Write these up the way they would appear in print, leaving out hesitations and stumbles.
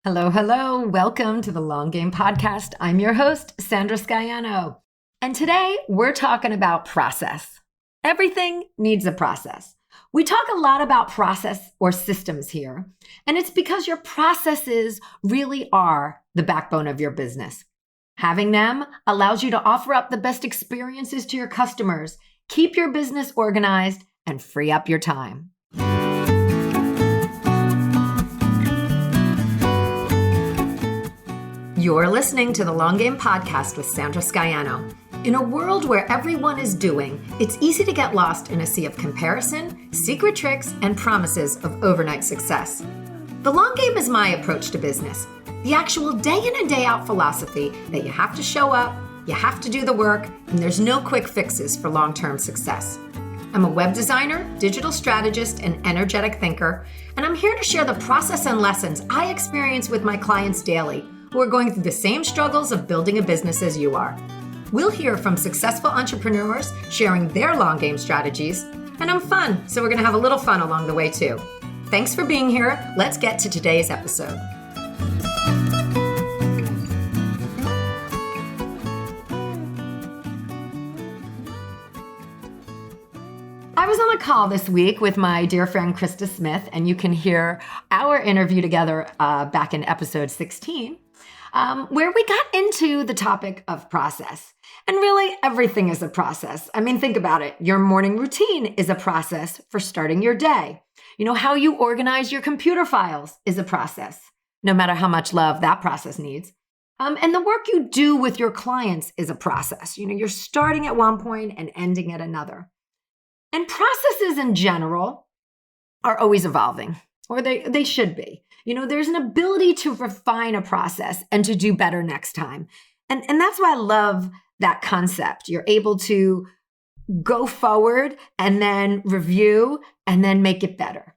Hello, hello. Welcome to the Long Game Podcast. I'm your host, Sandra Scaiano. And today we're talking about process. Everything needs a process. We talk a lot about process or systems here, and it's because your processes really are the backbone of your business. Having them allows you to offer up the best experiences to your customers, keep your business organized, and free up your time. You're listening to the Long Game Podcast with Sandra Scaiano. In a world where everyone is doing, it's easy to get lost in a sea of comparison, secret tricks, and promises of overnight success. The long game is my approach to business, the actual day in and day out philosophy that you have to show up, you have to do the work, and there's no quick fixes for long-term success. I'm a web designer, digital strategist, and energetic thinker, and I'm here to share the process and lessons I experience with my clients daily who are going through the same struggles of building a business as you are. We'll hear from successful entrepreneurs sharing their long game strategies, and I'm fun, so we're gonna have a little fun along the way too. Thanks for being here. Let's get to today's episode. I was on a call this week with my dear friend Krista Smith, and you can hear our interview together back in episode 16. Where we got into the topic of process. And really, everything is a process. I mean, think about it. Your morning routine is a process for starting your day. You know, how you organize your computer files is a process, no matter how much love that process needs. And the work you do with your clients is a process. You know, you're starting at one point and ending at another. And processes in general are always evolving, or they should be. You know, there's an ability to refine a process and to do better next time. And that's why I love that concept. You're able to go forward and then review and then make it better.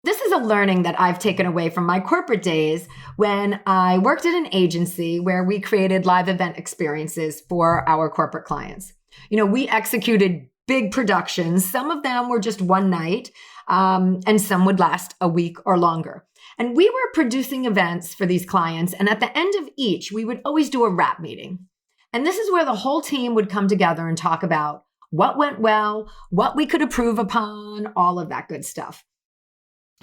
This is a learning that I've taken away from my corporate days when I worked at an agency where we created live event experiences for our corporate clients. You know, we executed big productions. Some of them were just one night, and some would last a week or longer. And we were producing events for these clients. And at the end of each, we would always do a wrap meeting. And this is where the whole team would come together and talk about what went well, what we could improve upon, all of that good stuff.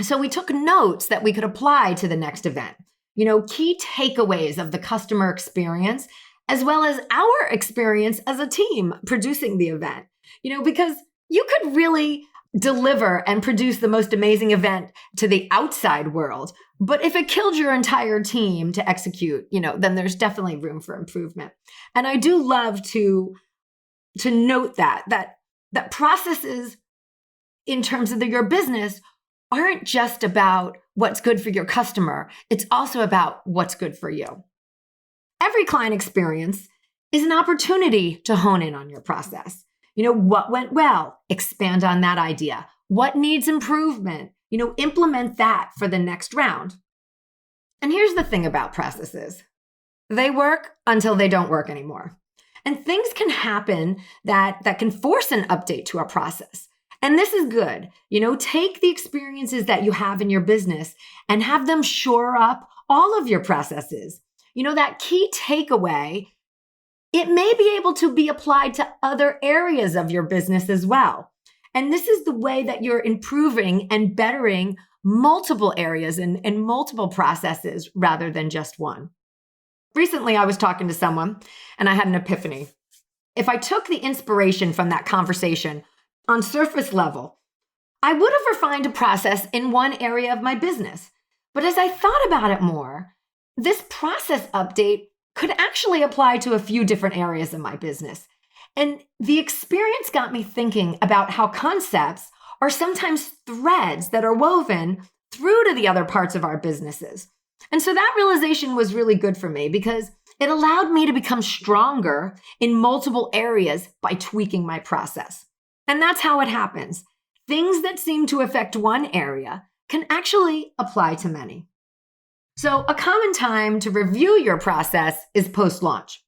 So we took notes that we could apply to the next event. You know, key takeaways of the customer experience, as well as our experience as a team producing the event. You know, because you could really deliver and produce the most amazing event to the outside world. But if it killed your entire team to execute, you know, then there's definitely room for improvement. And I do love to note that processes in terms of your business aren't just about what's good for your customer. It's also about what's good for you. Every client experience is an opportunity to hone in on your process. You know, what went well? Expand on that idea. What needs improvement? You know, implement that for the next round. And here's the thing about processes. They work until they don't work anymore. And things can happen that can force an update to a process. And this is good. You know, take the experiences that you have in your business and have them shore up all of your processes. You know, that key takeaway, it may be able to be applied to other areas of your business as well. And this is the way that you're improving and bettering multiple areas and multiple processes rather than just one. Recently, I was talking to someone and I had an epiphany. If I took the inspiration from that conversation on surface level, I would have refined a process in one area of my business. But as I thought about it more, this process update could actually apply to a few different areas of my business. And the experience got me thinking about how concepts are sometimes threads that are woven through to the other parts of our businesses. And so that realization was really good for me because it allowed me to become stronger in multiple areas by tweaking my process. And that's how it happens. Things that seem to affect one area can actually apply to many. So a common time to review your process is post-launch.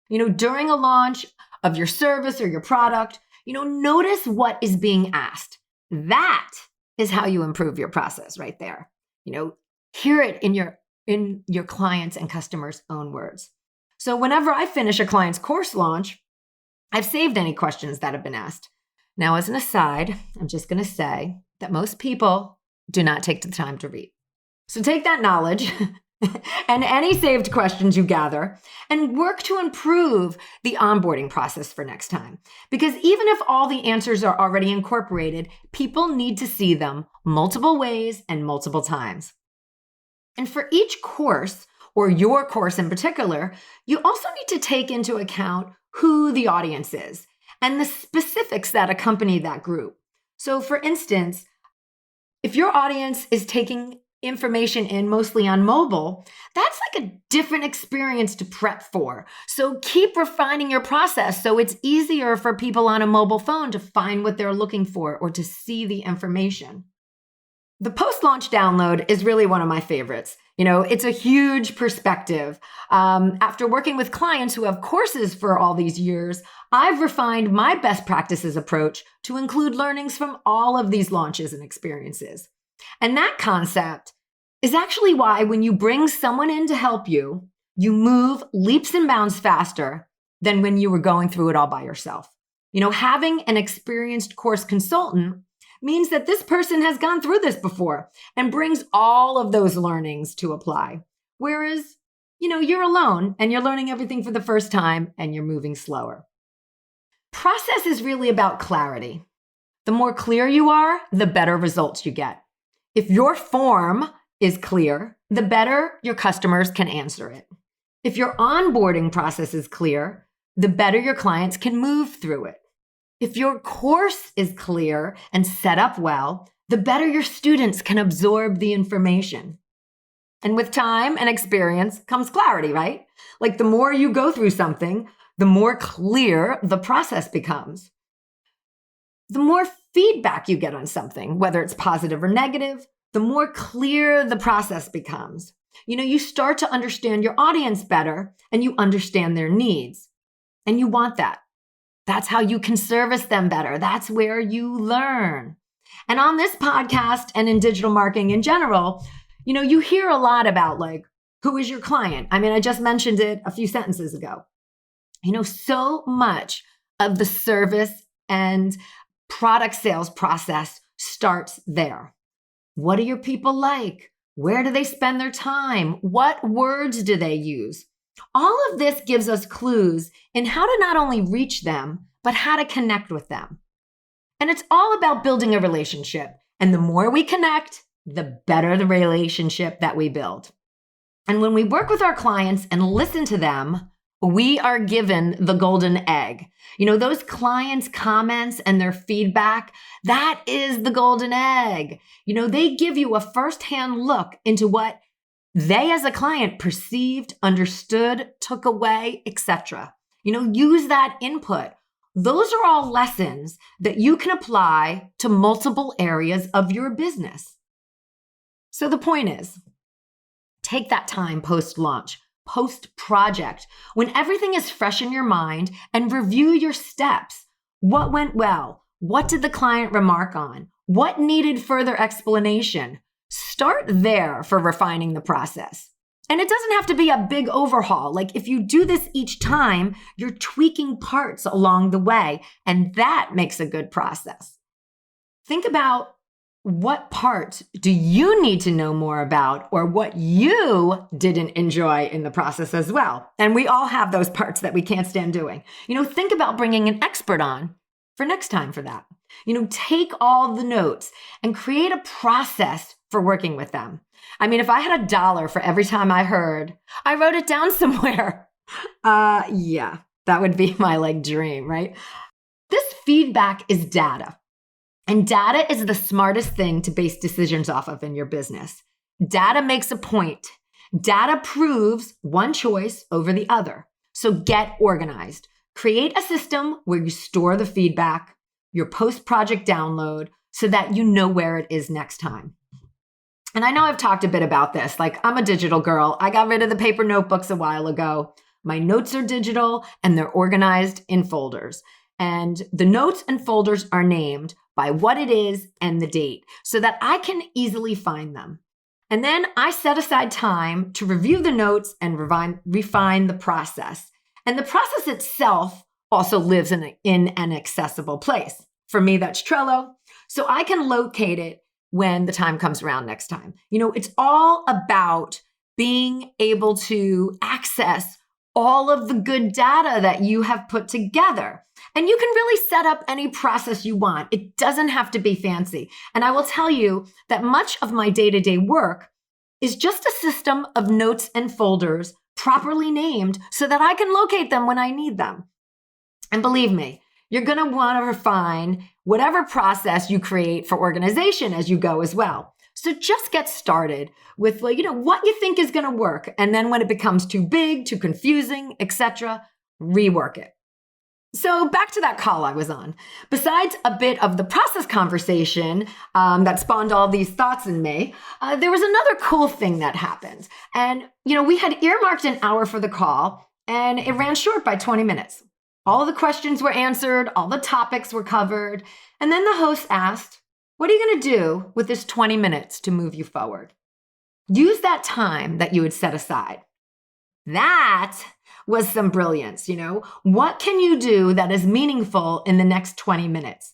You know, during a launch of your service or your product, you know, notice what is being asked. That is how you improve your process right there. You know, hear it in your in your clients' and customers' own words. So whenever I finish a client's course launch, I've saved any questions that have been asked. Now, as an aside, I'm just going to say that most people do not take the time to read. So take that knowledge and any saved questions you gather and work to improve the onboarding process for next time. Because even if all the answers are already incorporated, people need to see them multiple ways and multiple times. And for each course, or your course in particular, you also need to take into account who the audience is and the specifics that accompany that group. So for instance, if your audience is taking information in mostly on mobile, that's like a different experience to prep for. So keep refining your process so it's easier for people on a mobile phone to find what they're looking for or to see the information. The post-launch download is really one of my favorites. It's a huge perspective. After working with clients who have courses for all these years, I've refined my best practices approach to include learnings from all of these launches and experiences. And that concept is actually why when you bring someone in to help you, you move leaps and bounds faster than when you were going through it all by yourself. Having an experienced course consultant means that this person has gone through this before and brings all of those learnings to apply. Whereas, you're alone and you're learning everything for the first time and you're moving slower. Process is really about clarity. The more clear you are, the better results you get. If your form is clear, the better your customers can answer it. If your onboarding process is clear, the better your clients can move through it. If your course is clear and set up well, the better your students can absorb the information. And with time and experience comes clarity, right? Like the more you go through something, the more clear the process becomes. The more feedback you get on something, whether it's positive or negative, the more clear the process becomes. You start to understand your audience better and you understand their needs. And you want that. That's how you can service them better. That's where you learn. And on this podcast and in digital marketing in general, you hear a lot about who is your client? I just mentioned it a few sentences ago. So much of the service and product sales process starts there. What are your people like? Where do they spend their time? What words do they use? All of this gives us clues in how to not only reach them, but how to connect with them. And it's all about building a relationship. And the more we connect, the better the relationship that we build. And when we work with our clients and listen to them, we are given the golden egg. Those clients' comments and their feedback, that is the golden egg. They give you a firsthand look into what they as a client perceived, understood, took away, etc. Use that input. Those are all lessons that you can apply to multiple areas of your business. So the point is, take that time post-launch, post-project, when everything is fresh in your mind, and review your steps. What went well? What did the client remark on? What needed further explanation? Start there for refining the process. And it doesn't have to be a big overhaul. If you do this each time, you're tweaking parts along the way, and that makes a good process. Think about what part do you need to know more about, or what you didn't enjoy in the process as well. And we all have those parts that we can't stand doing. Think about bringing an expert on for next time for that. Take all the notes and create a process for working with them. If I had $1 for every time I heard, I wrote it down somewhere. Yeah, that would be my dream, right? This feedback is data. And data is the smartest thing to base decisions off of in your business. Data makes a point. Data proves one choice over the other. So get organized. Create a system where you store the feedback, your post-project download, so that you know where it is next time. And I know I've talked a bit about this. I'm a digital girl. I got rid of the paper notebooks a while ago. My notes are digital and they're organized in folders. And the notes and folders are named by what it is and the date so that I can easily find them. And then I set aside time to review the notes and refine the process. And the process itself also lives in an accessible place. For me, that's Trello. So I can locate it when the time comes around next time. It's all about being able to access all of the good data that you have put together. And you can really set up any process you want. It doesn't have to be fancy. And I will tell you that much of my day-to-day work is just a system of notes and folders properly named so that I can locate them when I need them. And believe me, you're going to want to refine whatever process you create for organization as you go as well. So just get started with what you think is going to work. And then when it becomes too big, too confusing, etc., rework it. So back to that call I was on. Besides a bit of the process conversation that spawned all these thoughts in me, there was another cool thing that happened. And, we had earmarked an hour for the call, and it ran short by 20 minutes. All the questions were answered, all the topics were covered. And then the host asked, what are you going to do with this 20 minutes to move you forward? Use that time that you had set aside. That was some brilliance, What can you do that is meaningful in the next 20 minutes?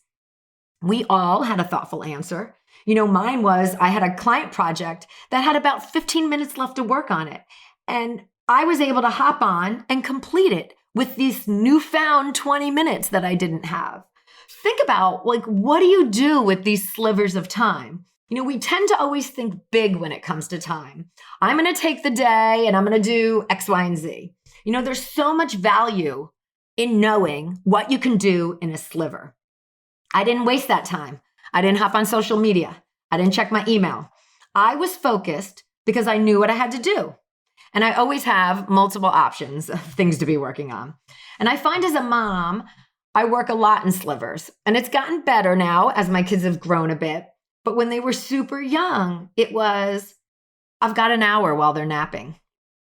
We all had a thoughtful answer. Mine was I had a client project that had about 15 minutes left to work on it. And I was able to hop on and complete it with these newfound 20 minutes that I didn't have. Think about, what do you do with these slivers of time? We tend to always think big when it comes to time. I'm going to take the day and I'm going to do X, Y, and Z. There's so much value in knowing what you can do in a sliver. I didn't waste that time. I didn't hop on social media. I didn't check my email. I was focused because I knew what I had to do. And I always have multiple options of things to be working on. And I find as a mom, I work a lot in slivers. And it's gotten better now as my kids have grown a bit. But when they were super young, it was, I've got an hour while they're napping.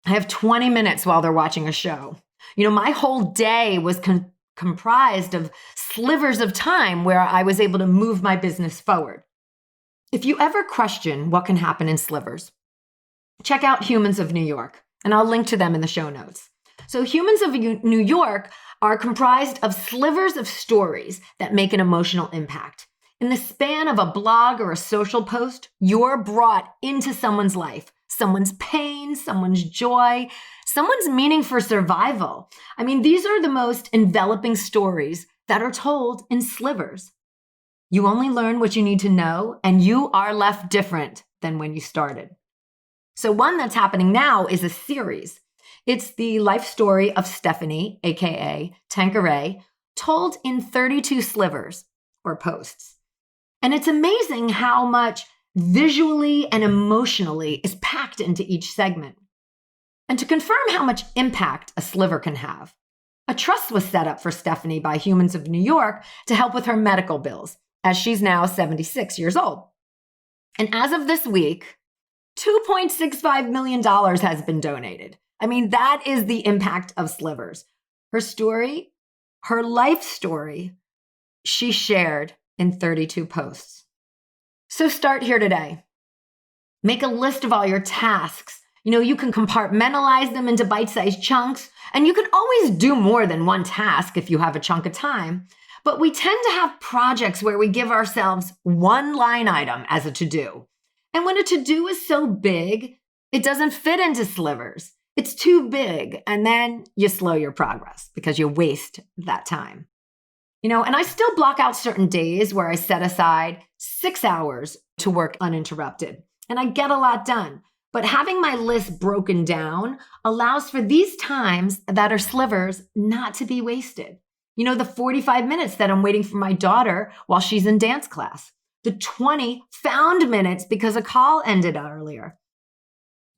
I have 20 minutes while they're watching a show. My whole day was comprised of slivers of time where I was able to move my business forward. If you ever question what can happen in slivers, check out Humans of New York, and I'll link to them in the show notes. So Humans of New York are comprised of slivers of stories that make an emotional impact. In the span of a blog or a social post, you're brought into someone's life, someone's pain, someone's joy, someone's meaning for survival. These are the most enveloping stories that are told in slivers. You only learn what you need to know, and you are left different than when you started. So one that's happening now is a series. It's the life story of Stephanie, aka Tanqueray, told in 32 slivers or posts. And it's amazing how much visually and emotionally is packed into each segment. And to confirm how much impact a sliver can have, a trust was set up for Stephanie by Humans of New York to help with her medical bills, as she's now 76 years old. And as of this week, $2.65 million has been donated. That is the impact of slivers. Her story, her life story, she shared in 32 posts. So start here today. Make a list of all your tasks. You can compartmentalize them into bite-sized chunks, and you can always do more than one task if you have a chunk of time. But we tend to have projects where we give ourselves one line item as a to-do. And when a to-do is so big, it doesn't fit into slivers. It's too big, and then you slow your progress because you waste that time. And I still block out certain days where I set aside 6 hours to work uninterrupted, and I get a lot done. But having my list broken down allows for these times that are slivers not to be wasted. The 45 minutes that I'm waiting for my daughter while she's in dance class. The 20 found minutes because a call ended earlier.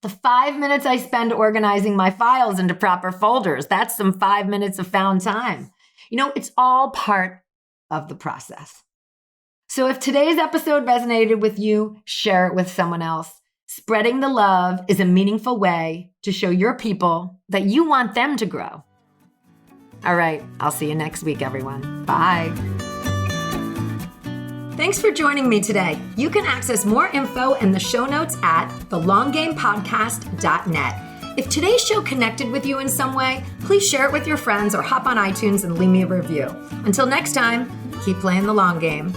The 5 minutes I spend organizing my files into proper folders. That's some 5 minutes of found time. It's all part of the process. So if today's episode resonated with you, share it with someone else. Spreading the love is a meaningful way to show your people that you want them to grow. All right, I'll see you next week, everyone. Bye. Thanks for joining me today. You can access more info in the show notes at thelonggamepodcast.net. If today's show connected with you in some way, please share it with your friends or hop on iTunes and leave me a review. Until next time, keep playing the long game.